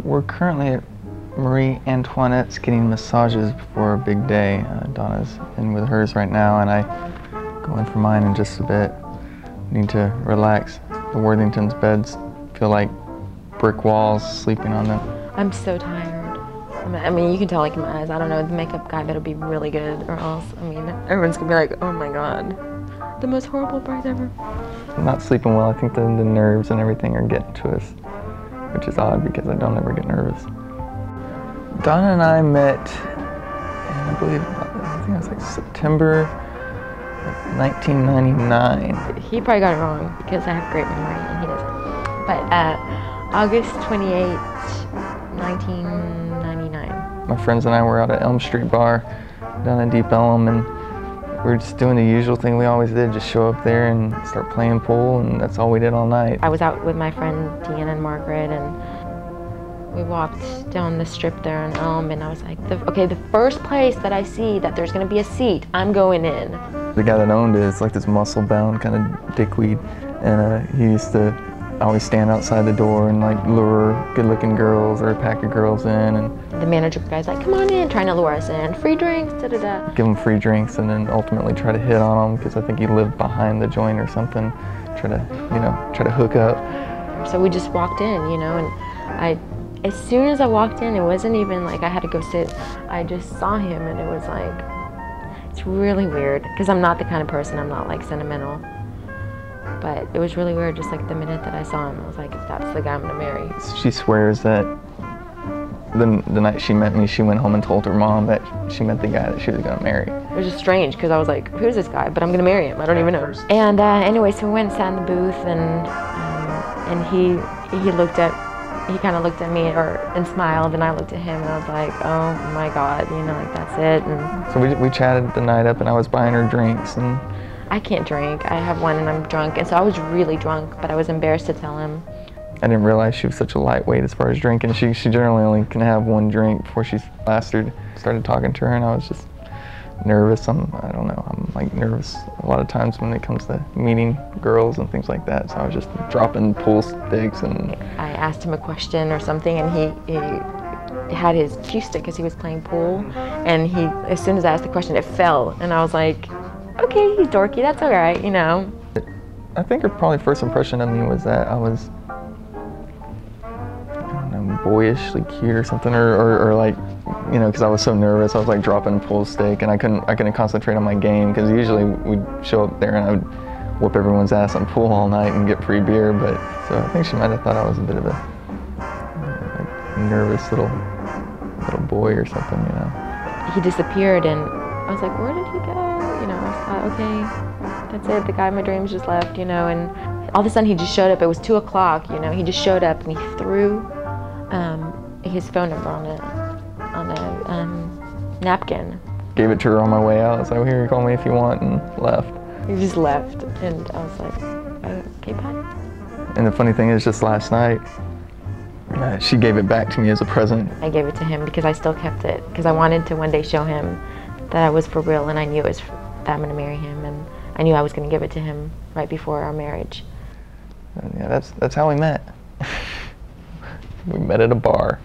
We're currently at Marie Antoinette's getting massages before a big day. Donna's in with hers right now, and I go in for mine in just a bit. Need to relax. The Worthington's beds feel like brick walls, sleeping on them. I'm so tired. I mean, you can tell like in my eyes, I don't know, the makeup guy better be really good or else, I mean, everyone's gonna be like, oh my God, the most horrible bride ever. I'm not sleeping well. I think the nerves and everything are getting to us, which is odd because I don't ever get nervous. Donna and I met, I think it was like September 1999. He probably got it wrong because I have great memory and he doesn't. But August 28th, 1999. My friends and I were out at Elm Street Bar down in Deep Ellum, and we were just doing the usual thing we always did, just show up there and start playing pool, and that's all we did all night. I was out with my friend Deanna and Margaret, and we walked down the strip there in Elm, and I was like, okay, the first place that I see that there's gonna be a seat, I'm going in. The guy that owned it is like this muscle-bound kind of dickweed, and he used to always stand outside the door and like lure good-looking girls or a pack of girls in. And the manager guy's like, come on in, trying to lure us in, free drinks, da-da-da. Give them free drinks and then ultimately try to hit on them because I think he lived behind the joint or something. Try to hook up. So we just walked in, and as soon as I walked in, it wasn't even like I had to go sit. I just saw him and it was like, it's really weird because I'm not the kind of person, I'm not like sentimental. But it was really weird, just like the minute that I saw him, I was like, that's the guy I'm gonna marry. She swears that the night she met me, she went home and told her mom that she met the guy that she was gonna marry. It was just strange, because I was like, who's this guy? But I'm gonna marry him, I don't even know. And anyway, so we went and sat in the booth, and he kind of looked at me and smiled, and I looked at him, and I was like, oh my God, like that's it. And so we chatted the night up, and I was buying her drinks, and I can't drink. I have one and I'm drunk, and so I was really drunk, but I was embarrassed to tell him. I didn't realize she was such a lightweight as far as drinking. She generally only can have one drink before she's plastered. Started talking to her, and I was just nervous. I don't know, I'm like nervous a lot of times when it comes to meeting girls and things like that, so I was just dropping pool sticks. And I asked him a question or something, and he had his cue stick because he was playing pool, and as soon as I asked the question, it fell, and I was like, okay, he's dorky, that's all right, I think her probably first impression of me was that I was, I don't know, boyishly cute or something, or like, because I was so nervous, I was like dropping a pool stick, and I couldn't concentrate on my game, because usually we'd show up there and I would whoop everyone's ass on pool all night and get free beer, but so I think she might have thought I was a bit of a nervous little boy or something, He disappeared, and I was like, where did he go? I thought, okay, that's it, the guy of my dreams just left, and all of a sudden he just showed up. It was 2 o'clock, he just showed up and he threw his phone number on a napkin. Gave it to her on my way out. I was like, well, here, call me if you want, and left. He just left, and I was like, okay, bye. And the funny thing is, just last night, she gave it back to me as a present. I gave it to him because I still kept it, because I wanted to one day show him that I was for real, and I knew that I'm going to marry him, and I knew I was going to give it to him right before our marriage. And yeah, that's how we met. We met at a bar.